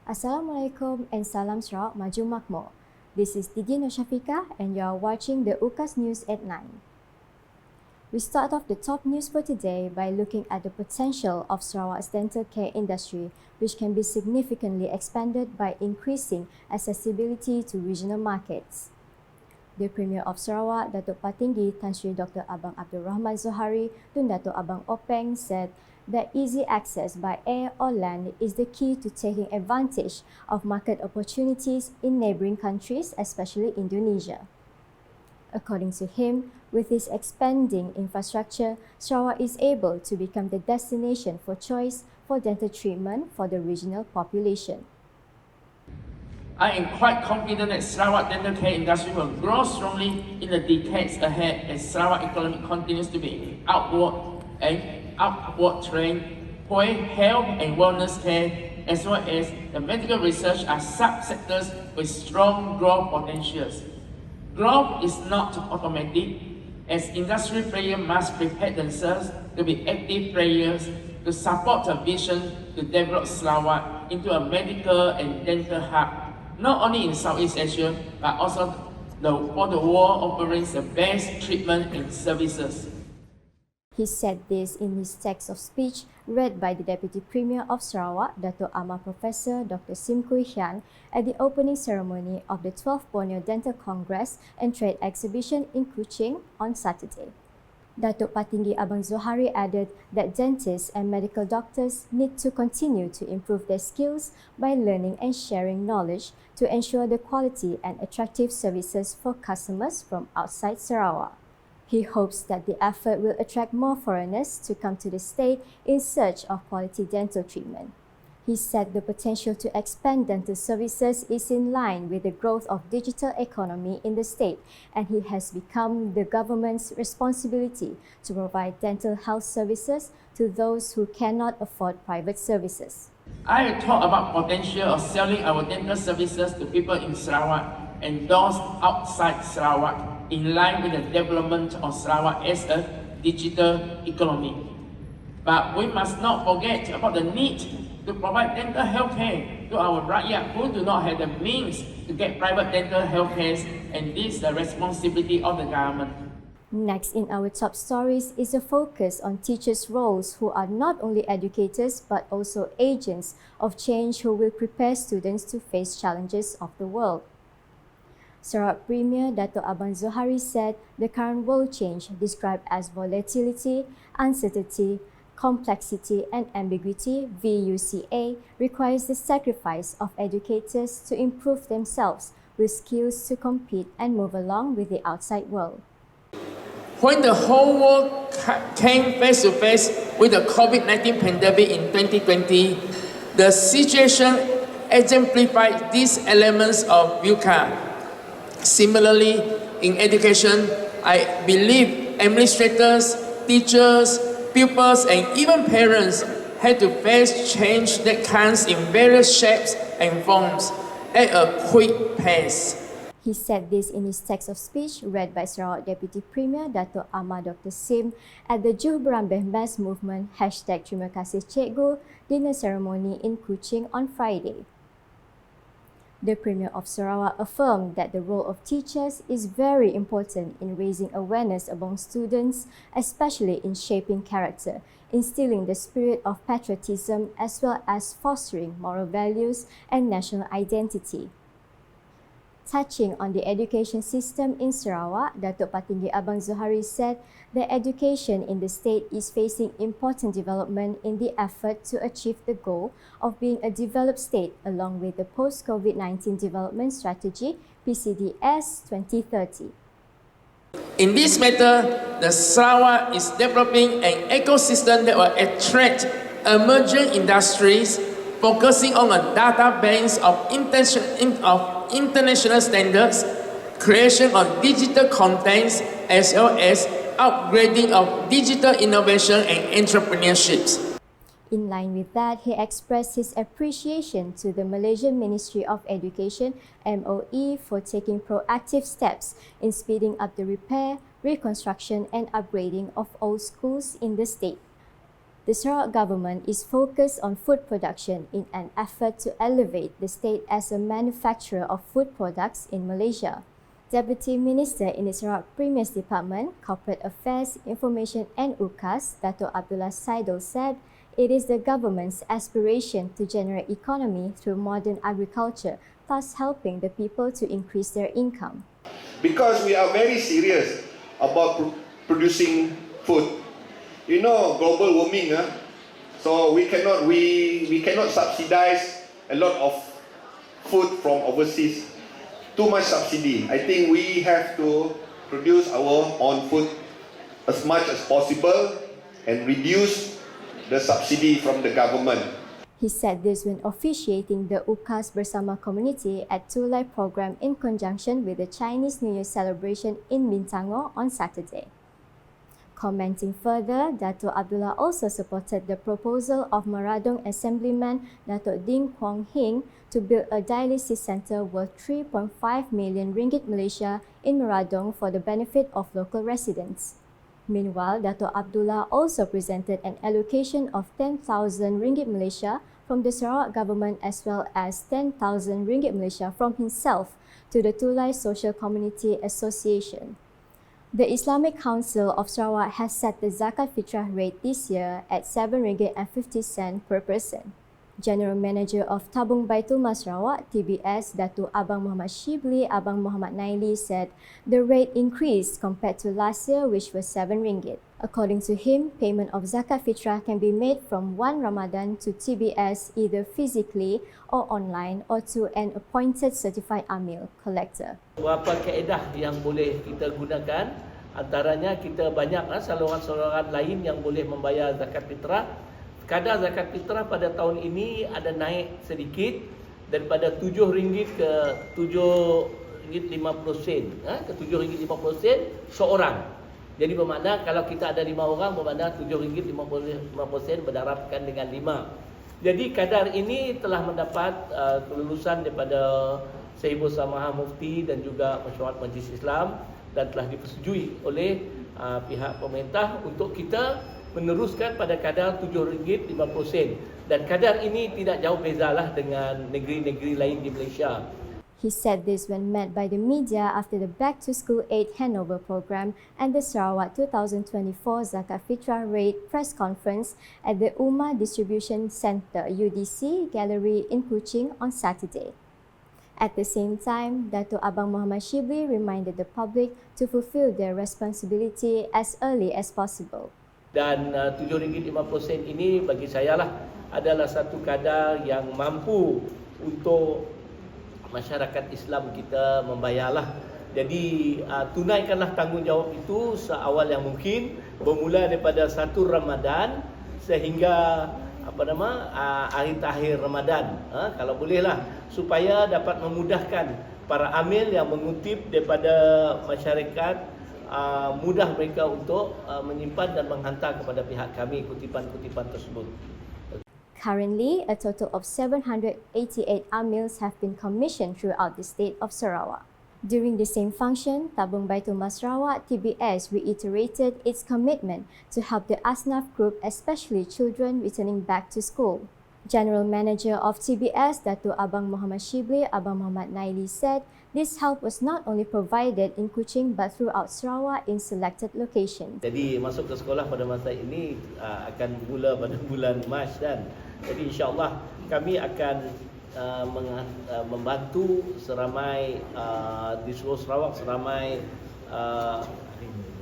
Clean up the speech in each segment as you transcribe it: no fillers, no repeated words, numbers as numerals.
Assalamualaikum and salam Sarawak Maju Makmur. This is Didi Nursyafiqah and you are watching the UKAS News at 9. We start off the top news for today by looking at the potential of Sarawak's dental care industry, which can be significantly expanded by increasing accessibility to regional markets. The Premier of Sarawak, Datuk Patinggi Tan Sri Dr. Abang Abdul Rahman Zohari Tun Datuk Abang Openg said that easy access by air or land is the key to taking advantage of market opportunities in neighbouring countries, especially Indonesia. According to him, with its expanding infrastructure, Sarawak is able to become the destination for choice for dental treatment for the regional population. I am quite confident that Sarawak dental care industry will grow strongly in the decades ahead as Sarawak economy continues to be upward trend where health and wellness care as well as the medical research are sub-sectors with strong growth potentials. Growth is not automatic as industry players must prepare themselves to be active players to support a vision to develop Sarawak into a medical and dental hub, not only in Southeast Asia, but also for the world offering the best treatment and services. He said this in his text of speech read by the Deputy Premier of Sarawak, Dato' Amar Professor Dr. Sim Kui Hian, at the opening ceremony of the 12th Borneo Dental Congress and Trade Exhibition in Kuching on Saturday. Datuk Patinggi Abang Zohari added that dentists and medical doctors need to continue to improve their skills by learning and sharing knowledge to ensure the quality and attractive services for customers from outside Sarawak. He hopes that the effort will attract more foreigners to come to the state in search of quality dental treatment. He said the potential to expand dental services is in line with the growth of digital economy in the state, and it has become the government's responsibility to provide dental health services to those who cannot afford private services. I talk about potential of selling our dental services to people in Sarawak and those outside Sarawak in line with the development of Sarawak as a digital economy. But we must not forget about the need to provide dental health care to our rakyat who do not have the means to get private dental health care, and this is the responsibility of the government. Next in our top stories is a focus on teachers' roles who are not only educators but also agents of change who will prepare students to face challenges of the world. Sarawak Premier Dato' Abang Zohari said the current world change, described as volatility, uncertainty, complexity and ambiguity (VUCA), requires the sacrifice of educators to improve themselves with skills to compete and move along with the outside world. When the whole world came face to face with the COVID-19 pandemic in 2020, the situation exemplified these elements of VUCA. Similarly, in education, I believe administrators, teachers, pupils, and even parents had to face change that comes in various shapes and forms at a quick pace. He said this in his text of speech read by Sarawak Deputy Premier Dato' Amar Dr. Sim at the Juh Berambeh Mass Movement #Terima Kasih Cikgu dinner ceremony in Kuching on Friday. The Premier of Sarawak affirmed that the role of teachers is very important in raising awareness among students, especially in shaping character, instilling the spirit of patriotism as well as fostering moral values and national identity. Touching on the education system in Sarawak, Datuk Patinggi Abang Zohari said that education in the state is facing important development in the effort to achieve the goal of being a developed state along with the post-COVID-19 development strategy PCDS 2030. In this matter, the Sarawak is developing an ecosystem that will attract emerging industries, focusing on a database of international standards, creation of digital contents, as well as upgrading of digital innovation and entrepreneurships. In line with that, he expressed his appreciation to the Malaysian Ministry of Education (MOE) for taking proactive steps in speeding up the repair, reconstruction and upgrading of old schools in the state. the Sarawak government is focused on food production in an effort to elevate the state as a manufacturer of food products in Malaysia. Deputy Minister in the Sarawak Premier's Department, Corporate Affairs, Information and UKAS, Dato' Abdullah Saidul said, it is the government's aspiration to generate economy through modern agriculture, thus helping the people to increase their income. Because we are very serious about producing food. You know, global warming, so we cannot subsidize a lot of food from overseas. Too much subsidy. I think we have to produce our own food as much as possible and reduce the subsidy from the government. He said this when officiating the UKAS Bersama Community at Tulai program in conjunction with the Chinese New Year celebration in Bintangor on Saturday. Commenting further, Dato' Abdullah also supported the proposal of Meradong Assemblyman Dato' Ding Kuang Hing to build a dialysis centre worth 3.5 million ringgit Malaysia in Meradong for the benefit of local residents. Meanwhile, Dato' Abdullah also presented an allocation of 10,000 ringgit Malaysia from the Sarawak government as well as 10,000 ringgit Malaysia from himself to the Tulai Social Community Association. The Islamic Council of Sarawak has set the Zakat Fitrah rate this year at RM7.50 per person. General Manager of Tabung Baitul Mal Sarawak, TBS, Datuk Abang Muhammad Shibli Abang Muhammad Naili said the rate increased compared to last year, which was RM7. According to him, payment of Zakat Fitrah can be made from 1 Ramadan to TBS either physically or online or to an appointed certified amil collector. Beberapa kaedah yang boleh kita gunakan, antaranya kita banyak saluran-saluran lain yang boleh membayar zakat fitrah. Kadar zakat fitrah pada tahun ini ada naik sedikit daripada RM7 ke RM7.50 ke RM7.50 seorang. Jadi bermakna kalau kita ada 5 orang bermakna RM7.50 berdarabkan dengan 5. Jadi kadar ini telah mendapat kelulusan daripada Sahibul Samaha Mufti dan juga Mesyuarat Majlis Islam dan telah dipersetujui oleh pihak pemerintah untuk kita meneruskan pada kadar RM7.50 dan kadar ini tidak jauh bezalah dengan negeri-negeri lain di Malaysia. He said this when met by the media after the Back to School Aid Handover program and the Sarawak 2024 Zakat Fitrah Rate press conference at the Ummah Distribution Centre UDC Gallery in Kuching on Saturday. At the same time, Dato' Abang Muhammad Shibli reminded the public to fulfill their responsibility as early as possible. Dan RM7.50 ini bagi saya lah adalah satu kadar yang mampu untuk masyarakat Islam kita membayarlah. Jadi tunaikanlah tanggungjawab itu seawal yang mungkin, bermula daripada 1 Ramadan sehingga akhir-akhir Ramadan. Kalau bolehlah supaya dapat memudahkan para amil yang mengutip daripada masyarakat, mudah mereka untuk menyimpan dan menghantar kepada pihak kami kutipan-kutipan tersebut. Currently, a total of 788 amils have been commissioned throughout the state of Sarawak. During the same function, Tabung Baitul Mal Sarawak (TBS) reiterated its commitment to help the Asnaf group, especially children returning back to school. General Manager of TBS, Dato' Abang Muhammad Shibli Abang Muhammad Naili said this help was not only provided in Kuching but throughout Sarawak in selected locations. Jadi masuk ke sekolah pada masa ini akan mula pada bulan Mac dan jadi insya-Allah kami akan membantu seramai di seluruh Sarawak seramai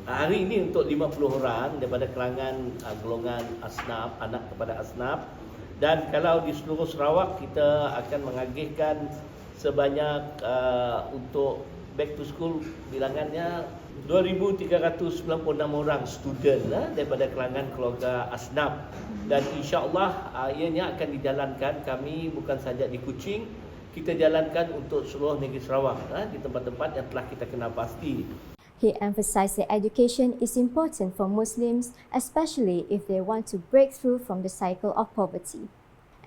hari ini untuk 50 orang daripada kalangan golongan Asnaf, anak kepada Asnaf. Dan kalau di seluruh Sarawak kita akan mengagihkan sebanyak untuk back to school bilangannya 2,396 orang student daripada kalangan keluarga Asnaf. Dan insya-Allah ianya akan dijalankan, kami bukan saja di Kuching, kita jalankan untuk seluruh negeri Sarawak di tempat-tempat yang telah kita kenal pasti. He emphasized that education is important for Muslims, especially if they want to break through from the cycle of poverty.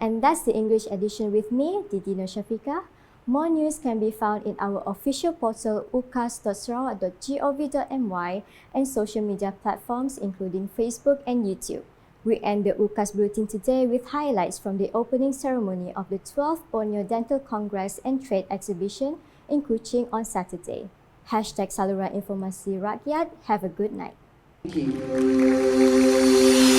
And that's the English edition with me, Didi Nursyafiqah. More news can be found in our official portal ukas.sarawak.gov.my and social media platforms including Facebook and YouTube. We end the UKAS bulletin today with highlights from the opening ceremony of the 12th Borneo Dental Congress and Trade Exhibition in Kuching on Saturday. #Saluran Informasi Rakyat. Have a good night. Thank you.